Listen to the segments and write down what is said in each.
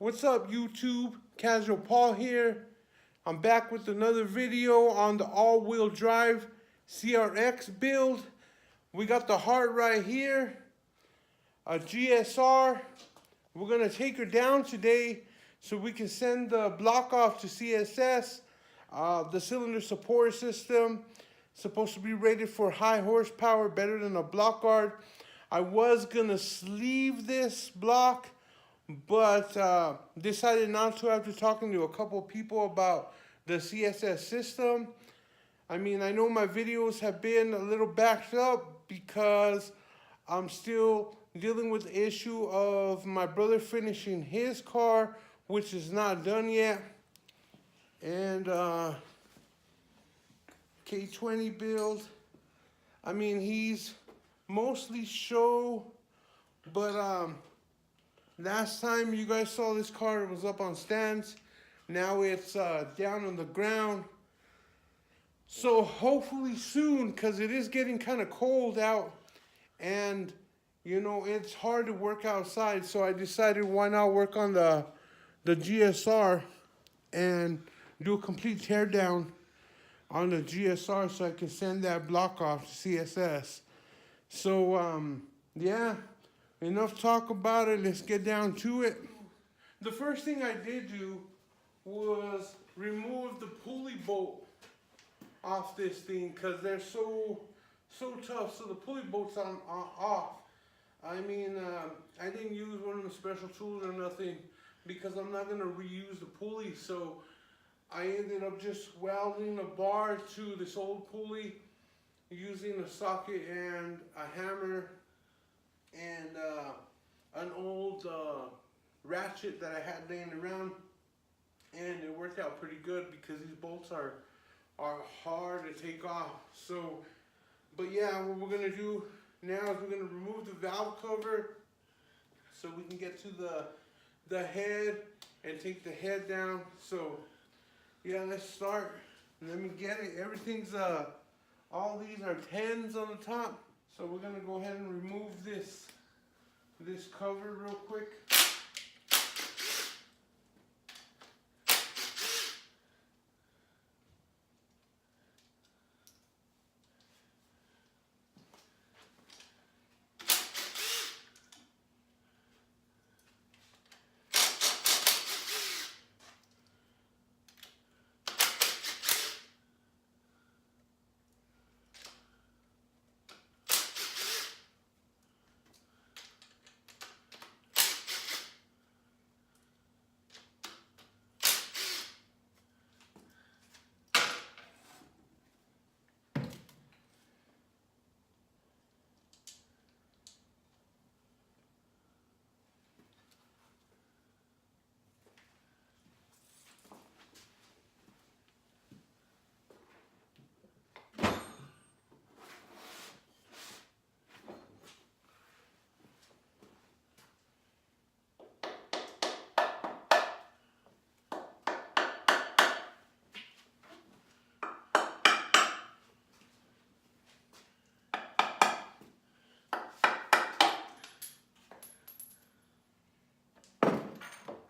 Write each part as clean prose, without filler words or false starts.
What's up, YouTube? Casual Paul here. I'm back with another video on the all-wheel drive CRX build. We got the heart right here, a GSR. We're gonna take her down today so we can send the block off to CSS. The cylinder support system supposed to be rated for high horsepower, better than a block guard. I was gonna sleeve this block, but decided not to after talking to a couple people about the CSS system. I mean, I know my videos have been a little backed up because I'm still dealing with the issue of my brother finishing his car, which is not done yet. And K20 build. I mean, he's mostly show, but last time you guys saw this car, it was up on stands. Now it's down on the ground. So hopefully soon, because it is getting kind of cold out, and you know, it's hard to work outside. So I decided, why not work on the GSR and do a complete teardown on the GSR so I can send that block off to CSS. So yeah, enough talk about it. Let's get down to it. The first thing I did do was remove the pulley bolt off this thing because they're so tough. So the pulley bolt's off. I mean, I didn't use one of the special tools or nothing because I'm not gonna reuse the pulley. So I ended up just welding a bar to this old pulley using a socket and a hammer and an old ratchet that I had laying around, and it worked out pretty good because these bolts are hard to take off. So, but yeah, what we're gonna do now is we're gonna remove the valve cover so we can get to the head and take the head down. So yeah, let's start. Let me get it. Everything's all these are 10s on the top. So we're gonna go ahead and remove this cover real quick.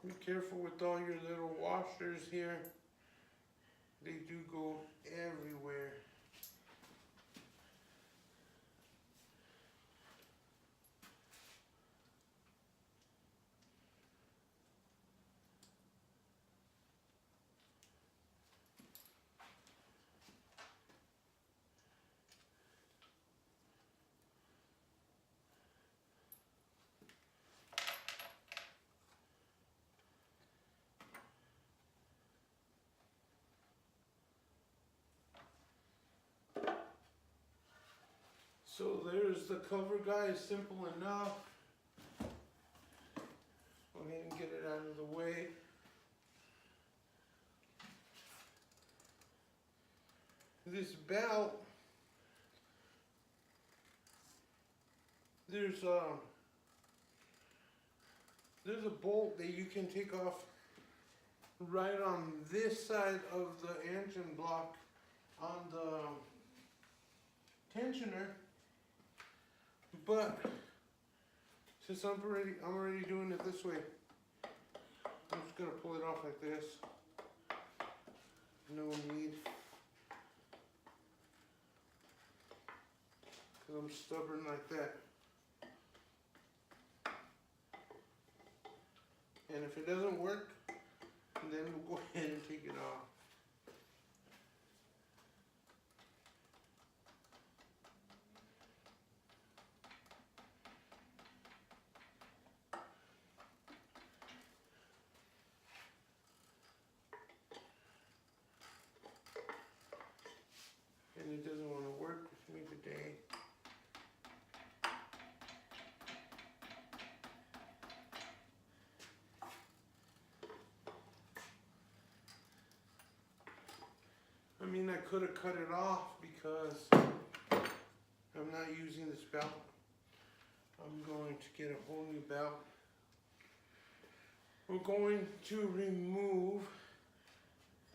Be careful with all your little washers here. They do go everywhere. So there's the cover, guys. Simple enough. Go ahead and get it out of the way. This belt, there's a bolt that you can take off right on this side of the engine block on the tensioner. But since I'm already doing it this way, off like this. No need. Because I'm stubborn like that. And if it doesn't work, then we'll go ahead and take it off. And it doesn't want to work with me today. I mean, I could have cut it off because I'm not using this belt. I'm going to get a whole new belt. We're going to remove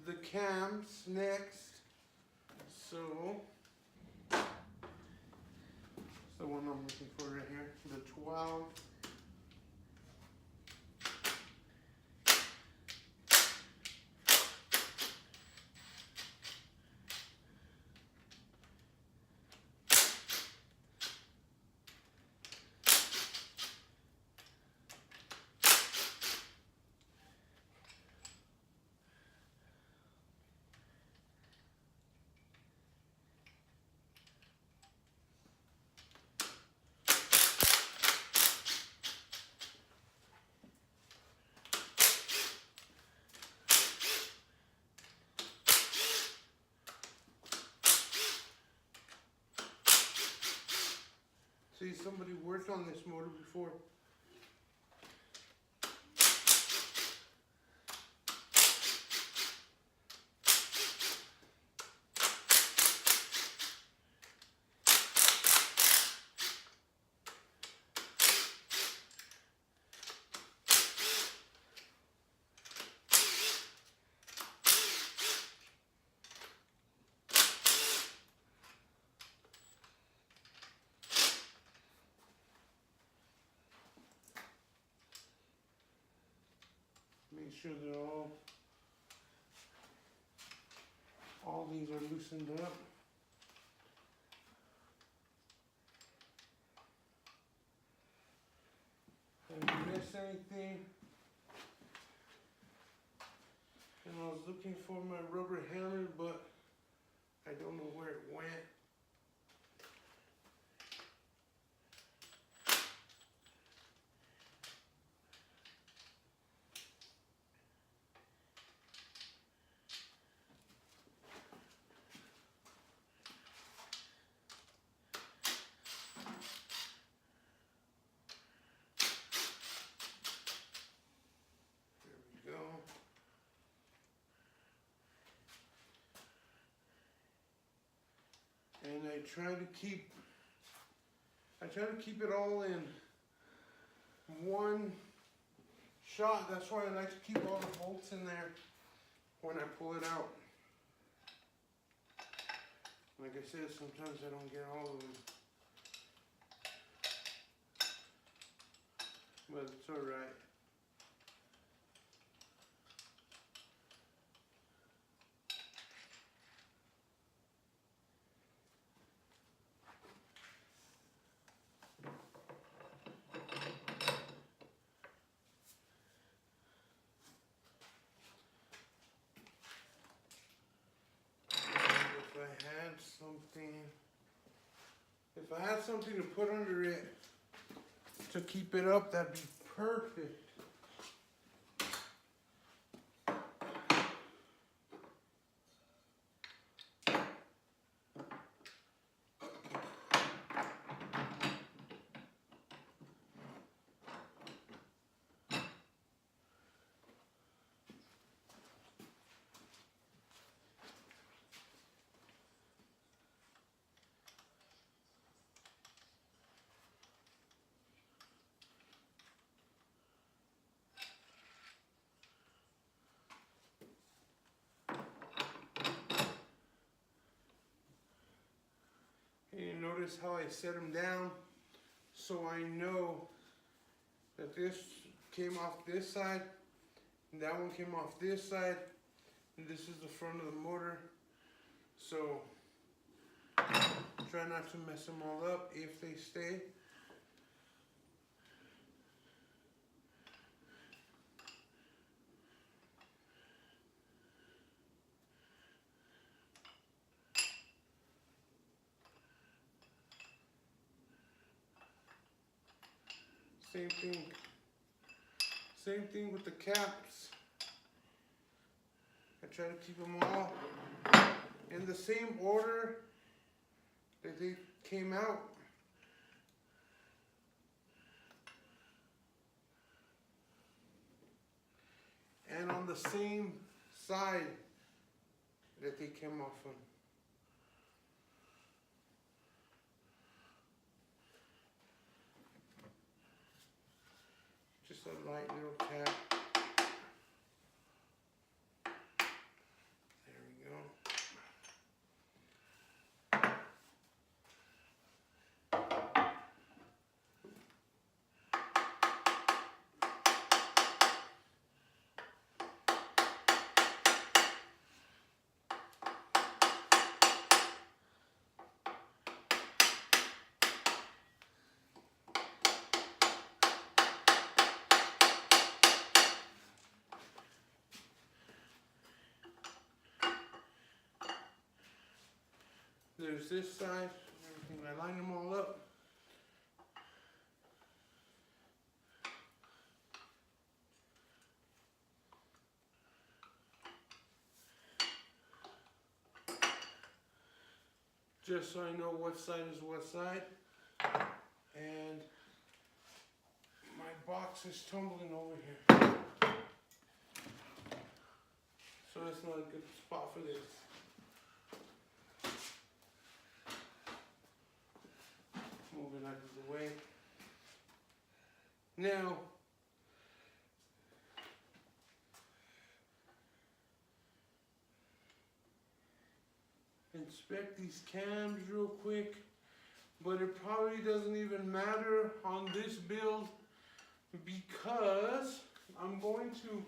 the cams next. So, it's the one I'm looking for right here, the 12. See, somebody worked on this motor before. Make sure that all these are loosened up. Didn't miss anything. And I was looking for my rubber hammer, but I don't know where it went. Go. And I try to keep it all in one shot. That's why I like to keep all the bolts in there when I pull it out. Like I said, sometimes I don't get all of them. But it's alright. If I had something to put under it to keep it up, that'd be perfect. And you notice how I set them down so I know that this came off this side. That one came off this side, and this is the front of the motor. So try not to mess them all up if they stay. Same thing with the caps. I try to keep them all in the same order that they came out. And on the same side that they came off on. Just a light little tap. There we go. There's this side, everything. I line them all up. Just so I know what side is what side. And my box is tumbling over here. So that's not a good spot for this. Move it out of the way. Now, inspect these cams real quick, but it probably doesn't even matter on this build because I'm going to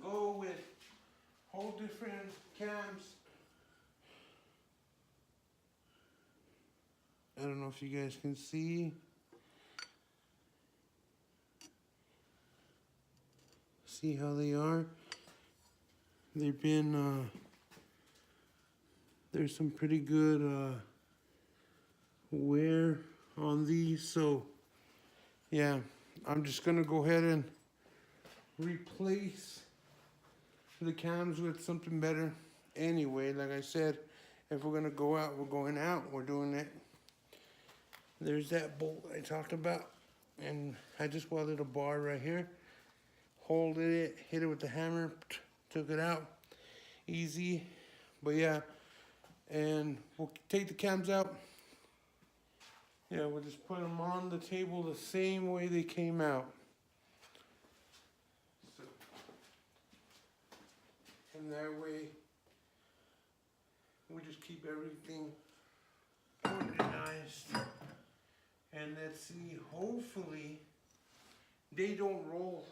go with whole different cams. I don't know if you guys can see. See how they are? They've been, there's some pretty good wear on these. So, yeah, I'm just gonna go ahead and replace the cams with something better. Anyway, like I said, if we're gonna go out, we're going out. We're doing it. There's that bolt I talked about, and I just welded a bar right here, holded it, hit it with the hammer, took it out, easy. But yeah, and we'll take the cams out. Yeah, we'll just put them on the table the same way they came out. So, and that way, we just keep everything organized. And let's see, hopefully they don't roll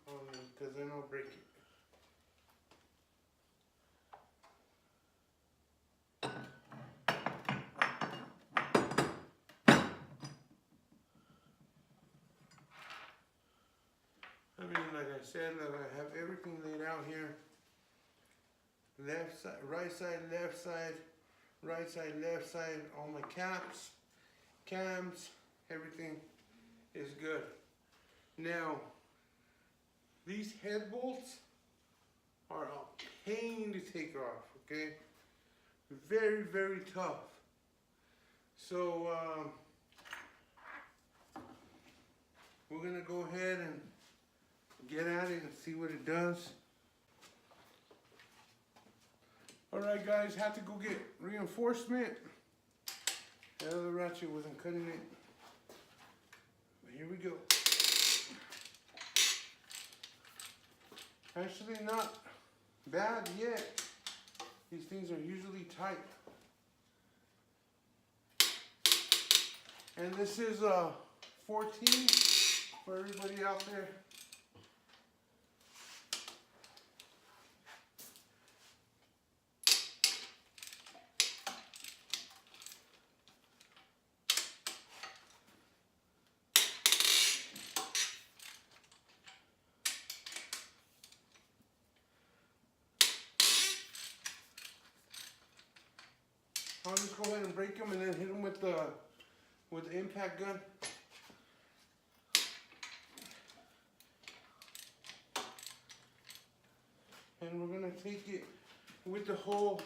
on me, because then I'll break it. I mean, like I said, I have everything laid out here. Left side, right side, left side, right side, left side, all my caps, cams, everything is good. Now, these head bolts are a pain to take off, okay? Very, very tough. So, we're gonna go ahead and get at it and see what it does. Alright guys, had to go get reinforcement. The other ratchet wasn't cutting it. But here we go. Actually not bad yet. These things are usually tight. And this is 14 for everybody out there. just go ahead and break them and then hit them with the impact gun. And we're gonna take it with the whole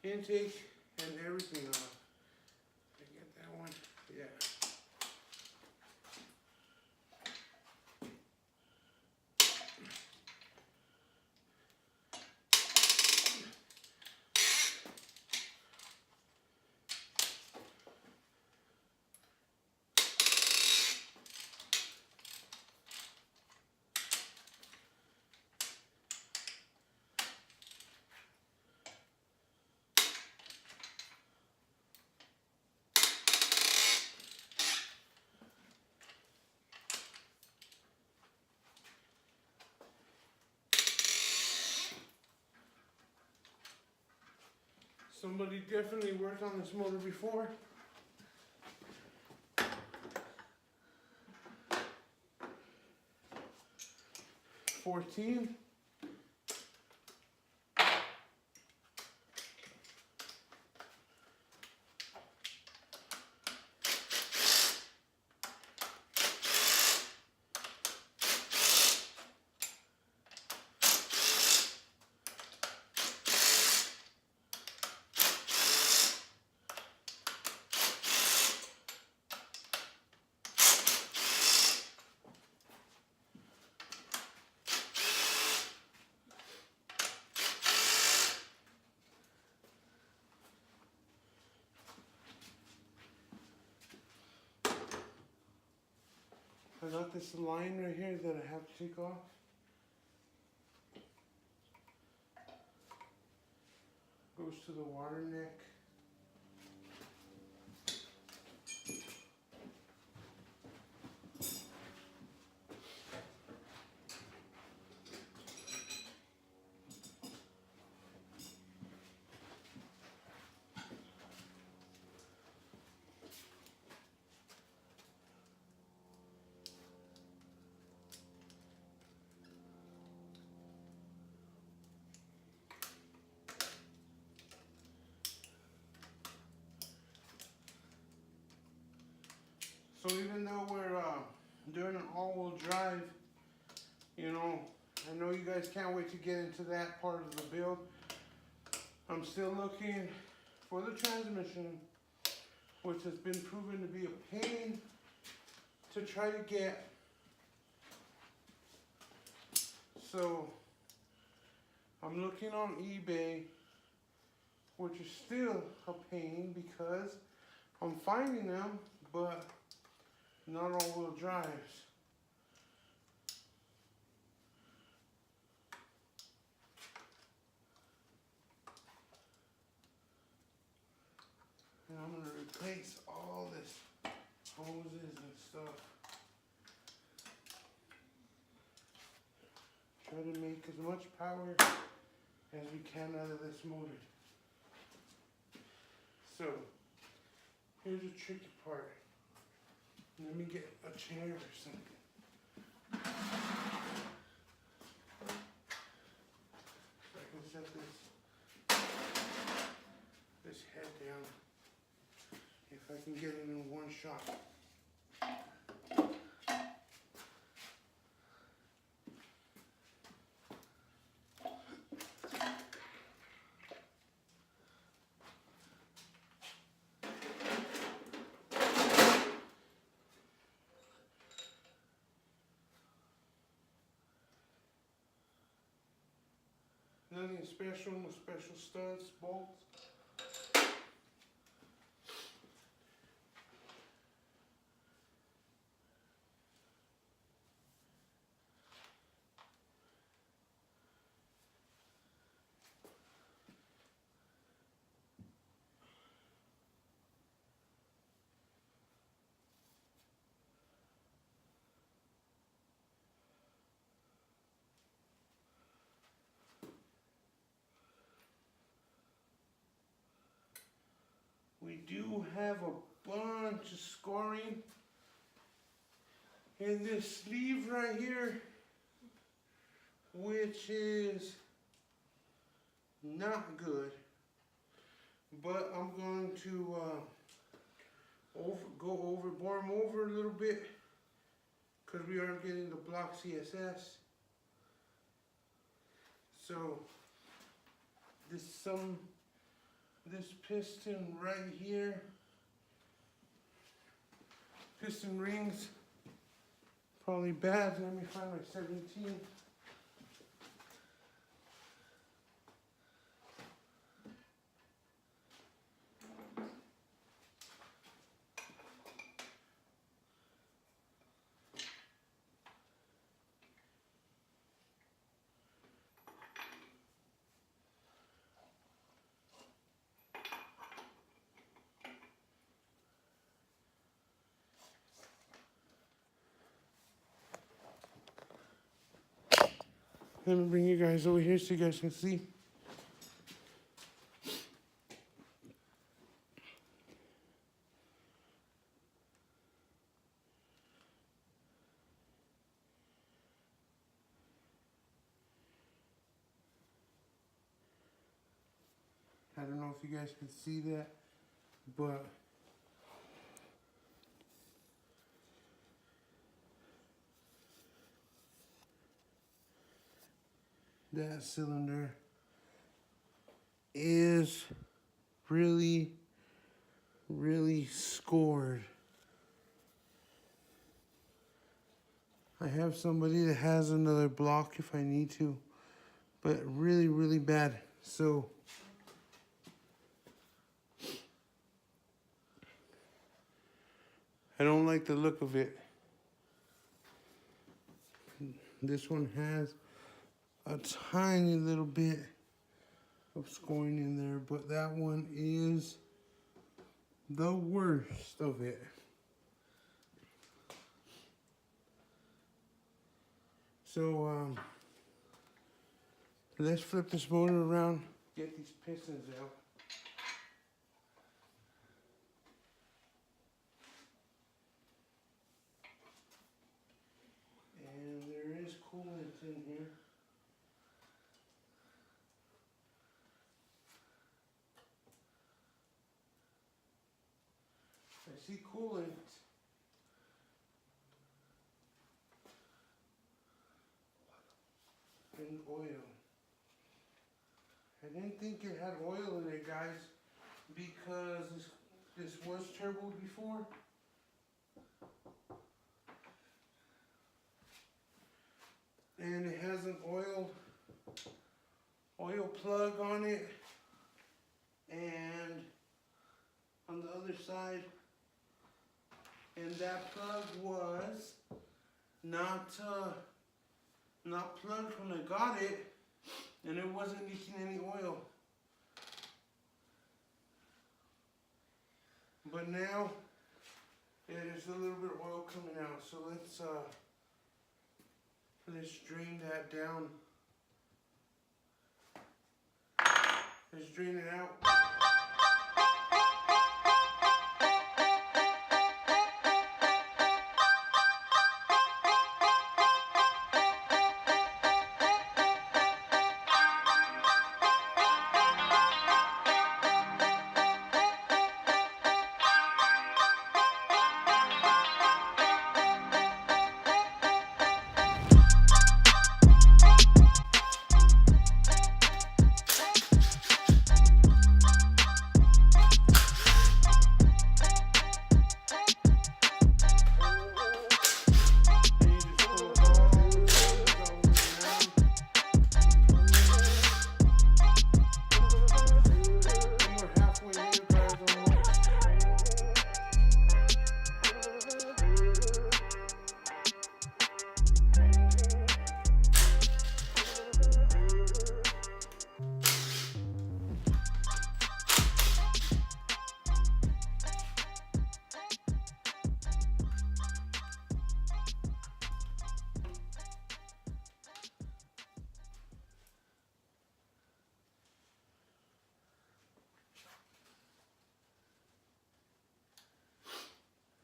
intake and everything off. I get that one, yeah. Somebody definitely worked on this motor before. $14. I got this line right here that I have to take off. Goes to the water neck. So even though we're doing an all-wheel drive, you know, I know you guys can't wait to get into that part of the build. I'm still looking for the transmission, which has been proven to be a pain to try to get. So I'm looking on eBay, which is still a pain because I'm finding them, but not all-wheel drives. And I'm going to replace all this hoses and stuff. Try to make as much power as we can out of this motor. So, here's the tricky part. Let me get a chair or something. So I can set this head down. If I can get it in one shot. Nothing special, no special studs, bolts. We do have a bunch of scoring in this sleeve right here, which is not good. but I'm going to bore them over a little bit, because we are getting the block CSS. So this piston right here, piston rings, probably bad. Let me find my 17. Let me bring you guys over here so you guys can see. I don't know if you guys can see that, but that cylinder is really scored. I have somebody that has another block if I need to, but really bad. So I don't like the look of it. This one has a tiny little bit of scoring in there, but that one is the worst of it. So let's flip this motor around, get these pistons out. And there is coolant in here. I see coolant. And oil. I didn't think it had oil in it, guys, because this was turboed before. And it has an oil plug on it, and on the other side, and that plug was not plugged when I got it, and it wasn't leaking any oil. But now, yeah, there's a little bit of oil coming out, so let's drain that down. Let's drain it out.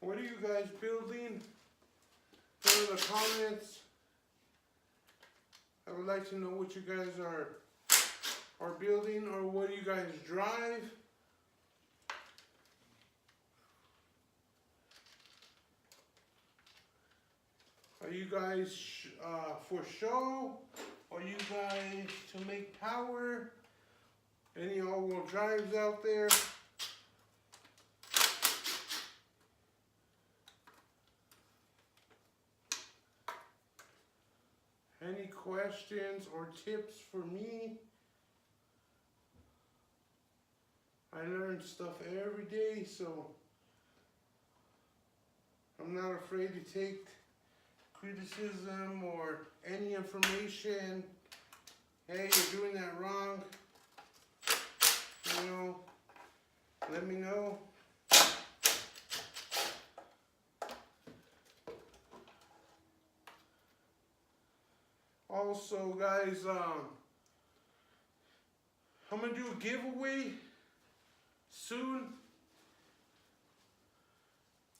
What are you guys building? Put in the comments. I would like to know what you guys are building, or what you guys drive, Are you guys for show? Are you guys to make power? Any all-wheel drives out there? Any questions or tips for me? I learn stuff every day, so I'm not afraid to take criticism or any information. Hey, you're doing that wrong. You know, let me know. Also, guys, I'm gonna do a giveaway soon.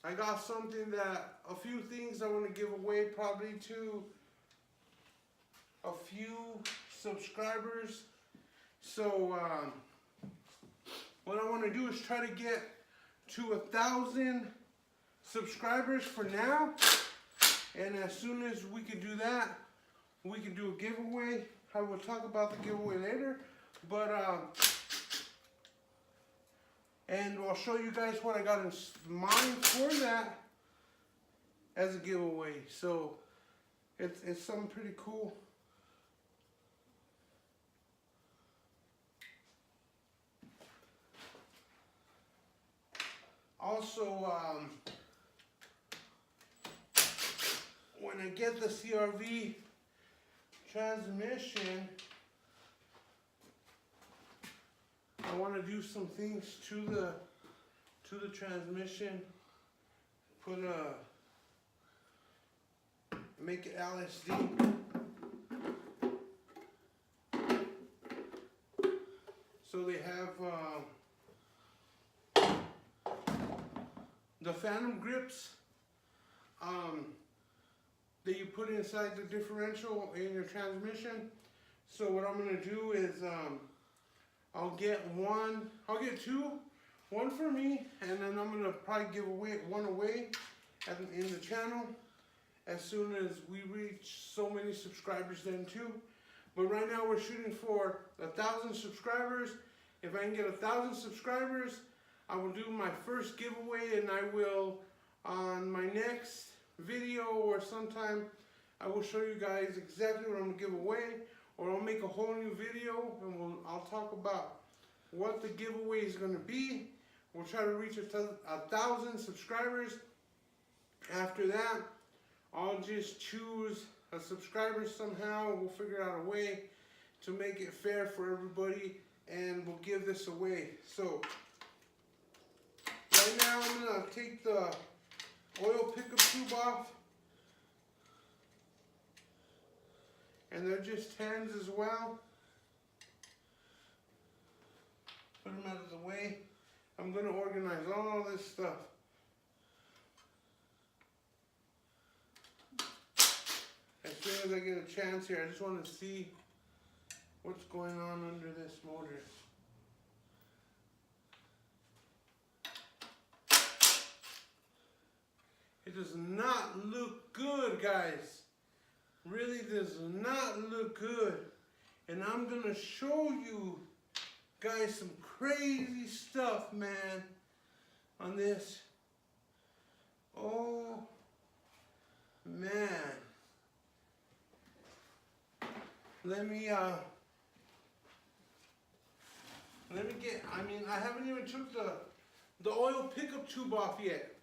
I got something a few things I want to give away probably to a few subscribers. So, what I want to do is try to get to 1,000 subscribers for now. And as soon as we can do that, we can do a giveaway. I will talk about the giveaway later. But, and I'll show you guys what I got in mind for that as a giveaway. So it's something pretty cool. Also, when I get the CRV transmission, I want to do some things to the transmission. Make it LSD. So they have the phantom grips that you put inside the differential in your transmission. So what I'm gonna do is I'll get two, one for me, and then I'm gonna probably give one away in the channel as soon as we reach so many subscribers then too. But right now we're shooting for 1,000 subscribers. If I can get 1,000 subscribers, I will do my first giveaway, and I will, on my next video or sometime, I will show you guys exactly what I'm gonna give away, or I'll make a whole new video and I'll talk about what the giveaway is gonna be. We'll try to reach 1,000 subscribers. After that, I'll just choose a subscriber somehow. We'll figure out a way to make it fair for everybody, and we'll give this away. So right now I'm gonna take the oil pickup tube off, and they're just tens as well. Put them out of the way. I'm gonna organize all this stuff. As soon as I get a chance here, I just want to see what's going on under this motor. It does not look good, guys. Really does not look good. And I'm gonna show you guys some crazy stuff, man, on this. Oh, man. Let me get, I haven't even took the oil pickup tube off yet.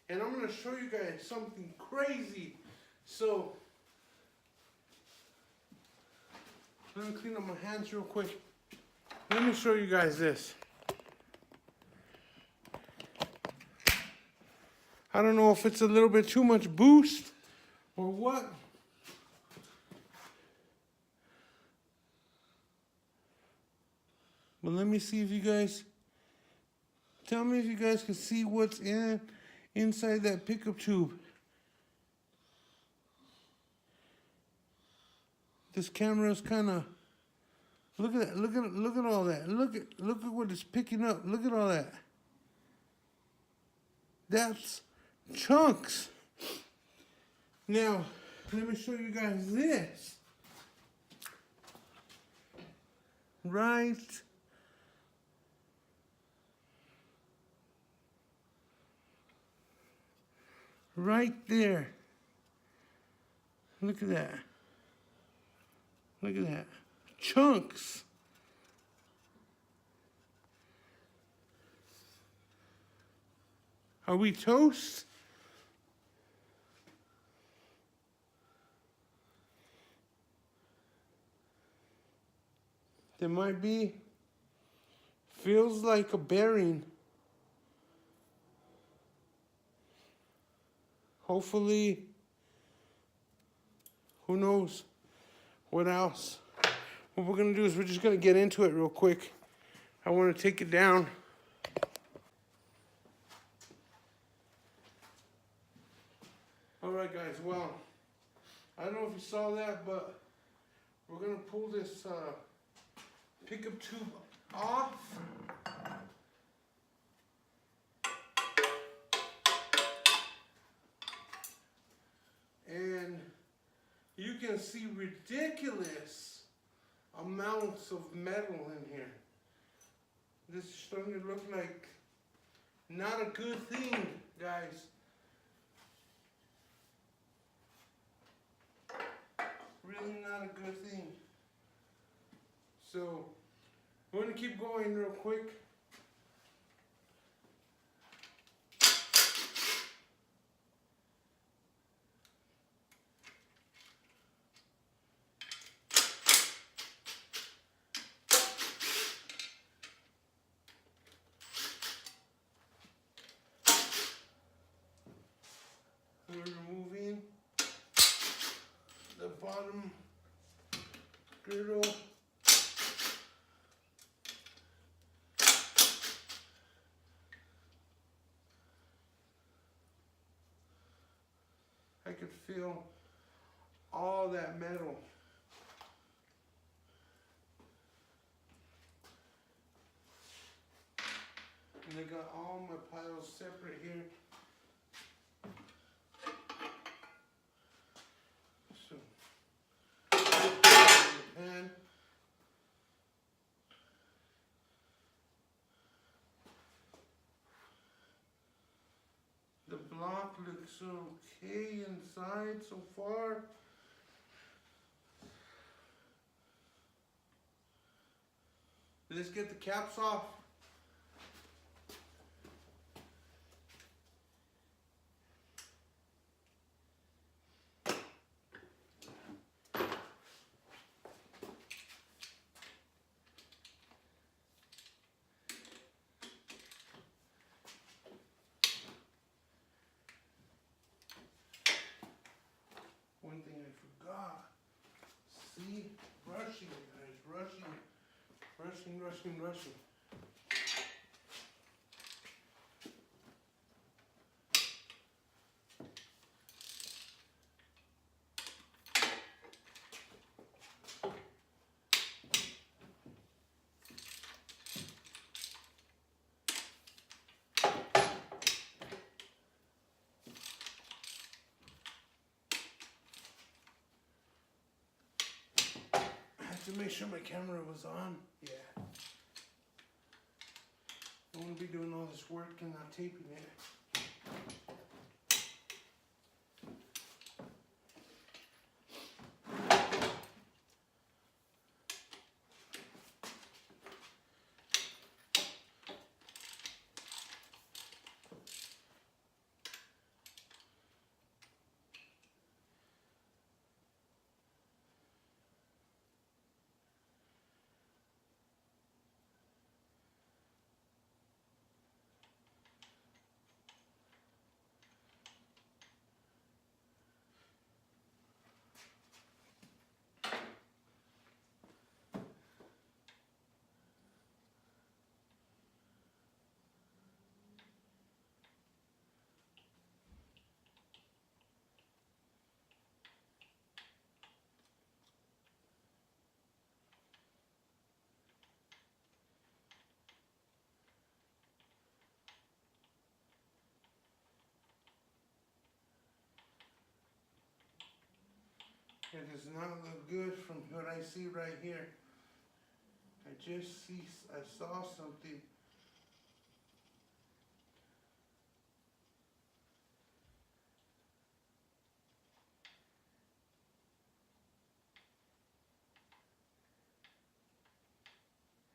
And I'm gonna show you guys something crazy. So, let me clean up my hands real quick. Let me show you guys this. I don't know if it's a little bit too much boost or what. But let me see if you guys, tell me if you guys can see what's inside that pickup tube. This camera is kind of, look at that, look at all that. Look at what it's picking up. Look at all that. That's chunks. Now, let me show you guys this. Right there. Look at that. Look at that. Chunks. Are we toast? There might be. Feels like a bearing. Hopefully, who knows what else. What we're gonna do is we're just gonna get into it real quick. I wanna take it down. All right, guys, well, I don't know if you saw that, but we're gonna pull this pickup tube off. And you can see ridiculous amounts of metal in here. This is starting to look like not a good thing, guys. Really not a good thing. So, we're gonna keep going real quick. We're removing the bottom girdle. I could feel all that metal. And I got all my piles separate here. So, pan. The block looks okay inside so far. Let's get the caps off. One thing I forgot. See? Rushing, guys. Rushing. To make sure my camera was on. Yeah. I wouldn't be doing all this work and not taping it. It does not look good from what I see right here. I saw something.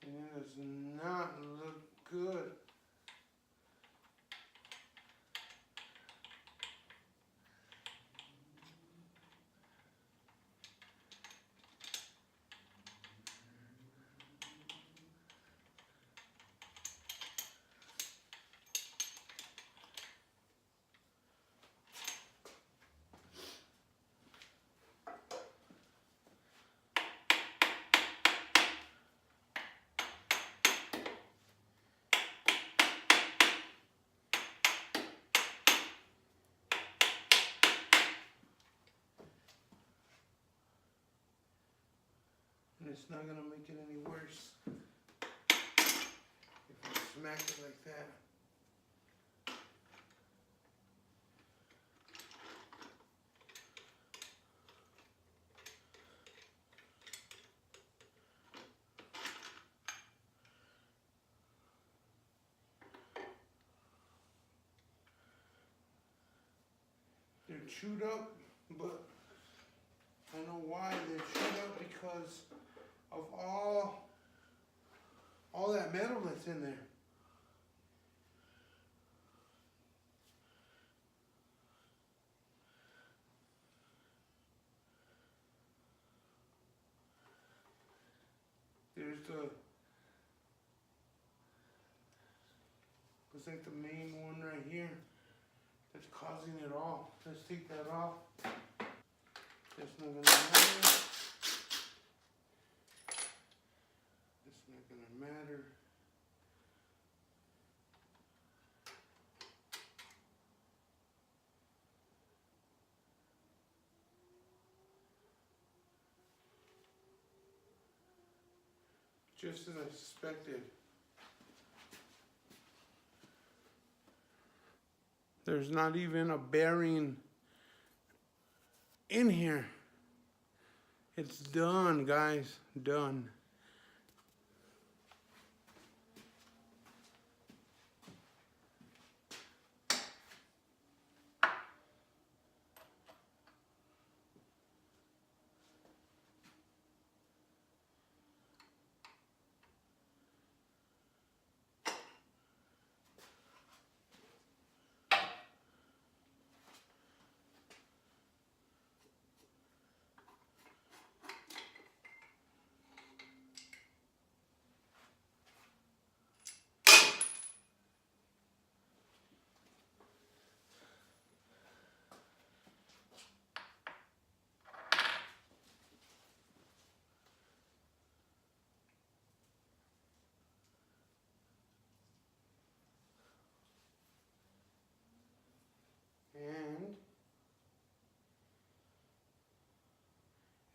And it does not look good. And it's not gonna make it any worse if I smack it like that. They're chewed up, but I know why they're chewed up, because of all that metal that's in there. There's looks like the main one right here that's causing it all. Let's take that off. That's not gonna matter. It's not gonna matter. Just as I suspected. There's not even a bearing in here. It's done, guys. Done. And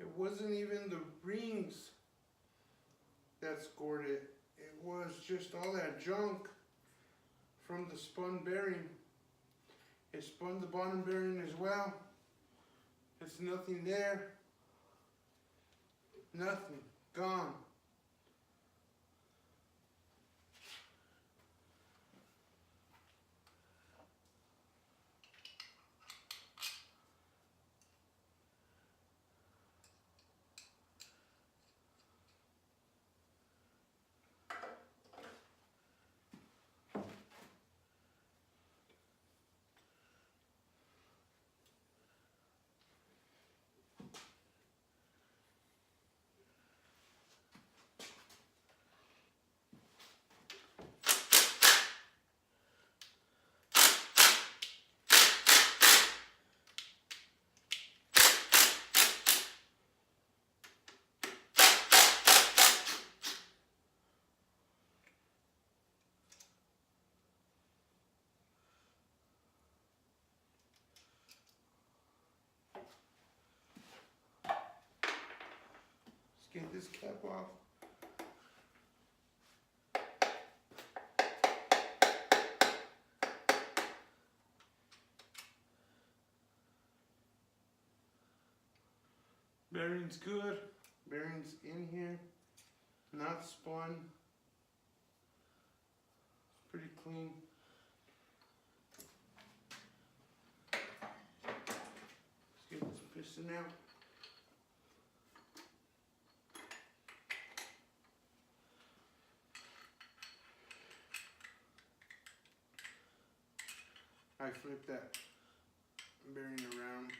it wasn't even the rings that scored it. It was just all that junk from the spun bearing. It spun the bottom bearing as well. There's nothing there. Nothing. Gone. Let's get this cap off. Bearing's good. Bearing's in here. Not spun. It's pretty clean. Let's get this piston out. I flip that bearing around.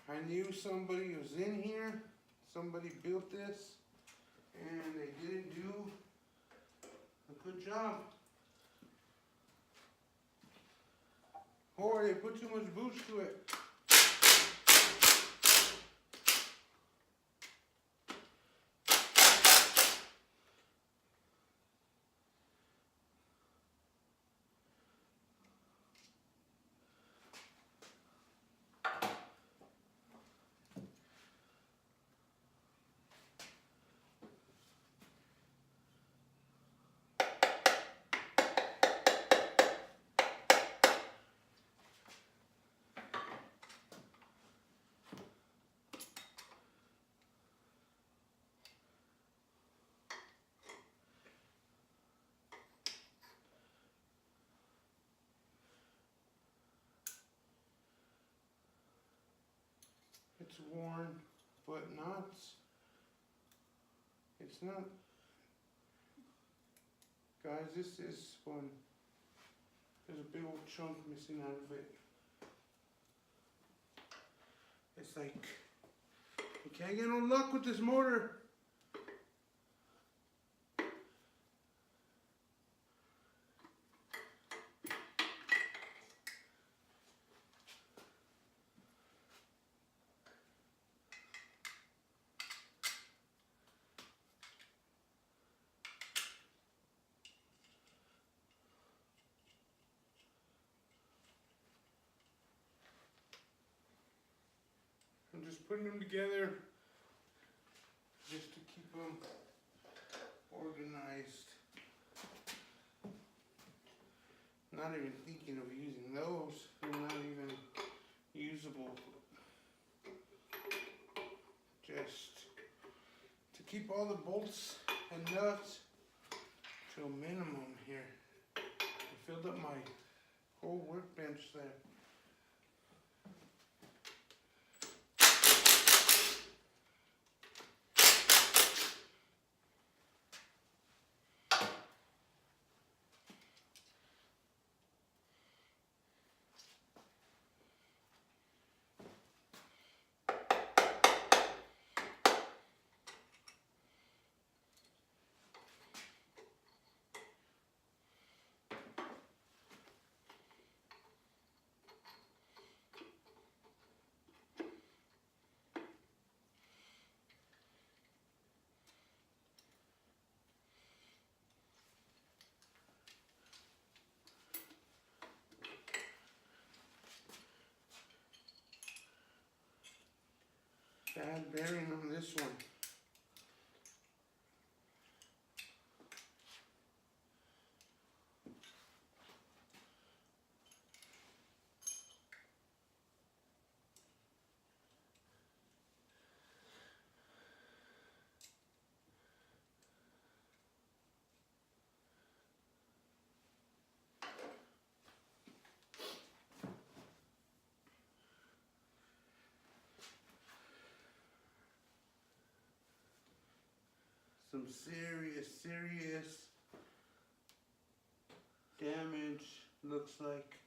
I knew somebody was in here. Somebody built this, and they didn't do a good job. Or they put too much boost to it. It's worn, but not. It's not. Guys, this is spun. There's a big old chunk missing out of it. It's like, you can't get no luck with this motor. I'm just putting them together just to keep them organized. Not even thinking of using those. They're not even usable. Just to keep all the bolts and nuts to a minimum here. I filled up my whole workbench there. Bad bearing on this one. Some serious damage, looks like.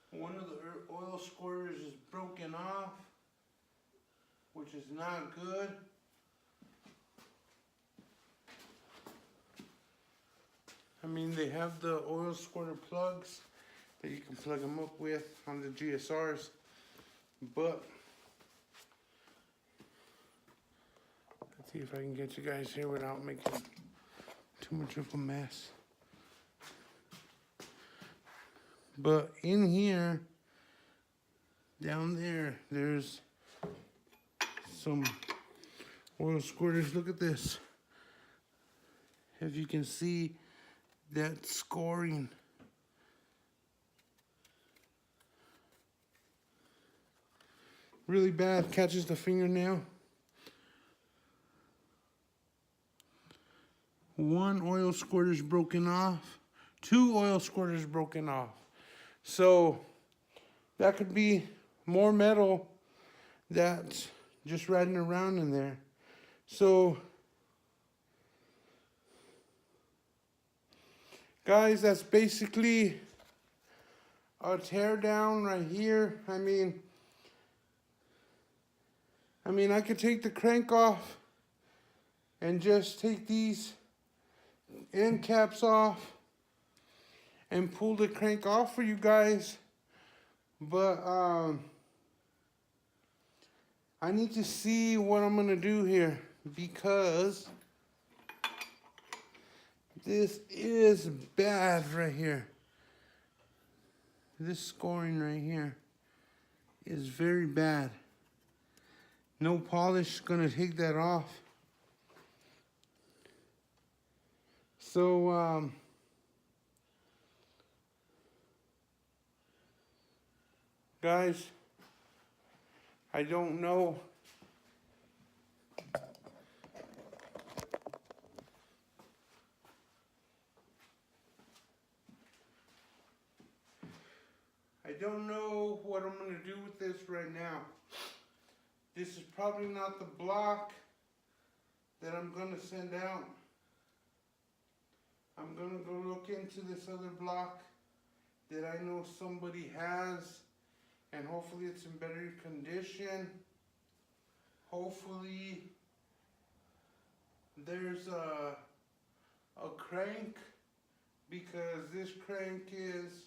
One of the oil squirters is broken off, which is not good. I mean, they have the oil squirter plugs that you can plug them up with on the GSRs, but let's see if I can get you guys here without making too much of a mess. But in here, down there, there's some oil squirters. Look at this. If you can see that scoring. Really bad, catches the fingernail. One oil squirter's broken off. 2 oil squirters broken off. So that could be more metal that's just riding around in there. So guys, that's basically a tear down right here. I mean, I could take the crank off and just take these end caps off and pull the crank off for you guys. But I need to see what I'm gonna do here, because this is bad right here. This scoring right here is very bad. No polish gonna take that off. So guys, I don't know. I don't know what I'm gonna do with this right now. This is probably not the block that I'm gonna send out. I'm gonna go look into this other block that I know somebody has, and hopefully it's in better condition. Hopefully there's a crank, because this crank is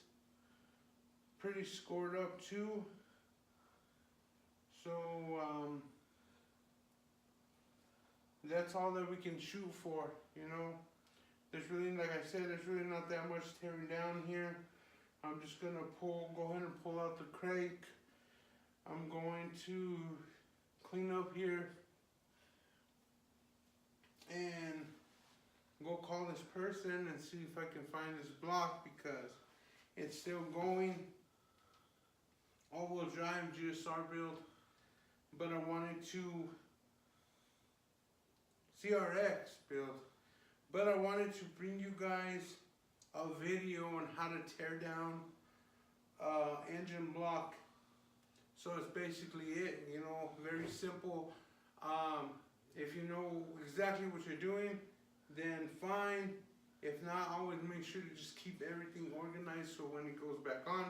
pretty scored up too. So that's all that we can shoot for, you know. There's really, like I said, there's really not that much tearing down here. I'm just gonna go ahead and pull out the crank. I'm going to clean up here and go call this person and see if I can find this block, because it's still going. All-wheel drive GSR build, but I wanted to CRX build, but I wanted to bring you guys a video on how to tear down engine block. So it's basically it, you know, very simple. If you know exactly what you're doing, then fine. If not, always make sure to just keep everything organized so when it goes back on,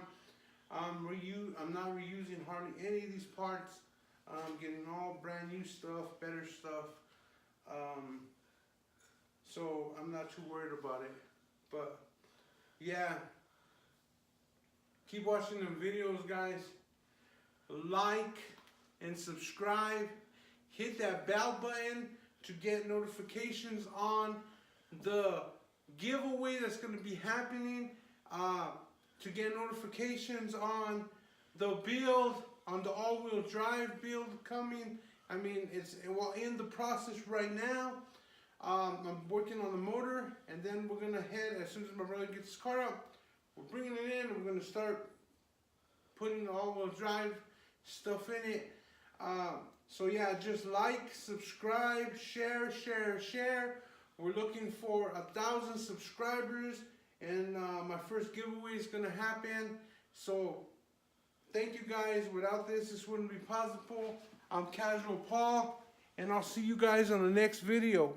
I'm not reusing hardly any of these parts. I'm getting all brand new stuff, better stuff. So I'm not too worried about it. But yeah, keep watching the videos, guys. Like and subscribe. Hit that bell button to get notifications on the giveaway that's going to be happening. To get notifications on the build, on the all-wheel drive build coming. I mean, it's in the process right now. I'm working on the motor, and then we're gonna head, as soon as my brother gets his car up, we're bringing it in, and we're gonna start putting the all-wheel drive stuff in it. So yeah, just like, subscribe, share. We're looking for 1,000 subscribers, and my first giveaway is gonna happen. So thank you guys. Without this wouldn't be possible. I'm Casual Paul, and I'll see you guys on the next video.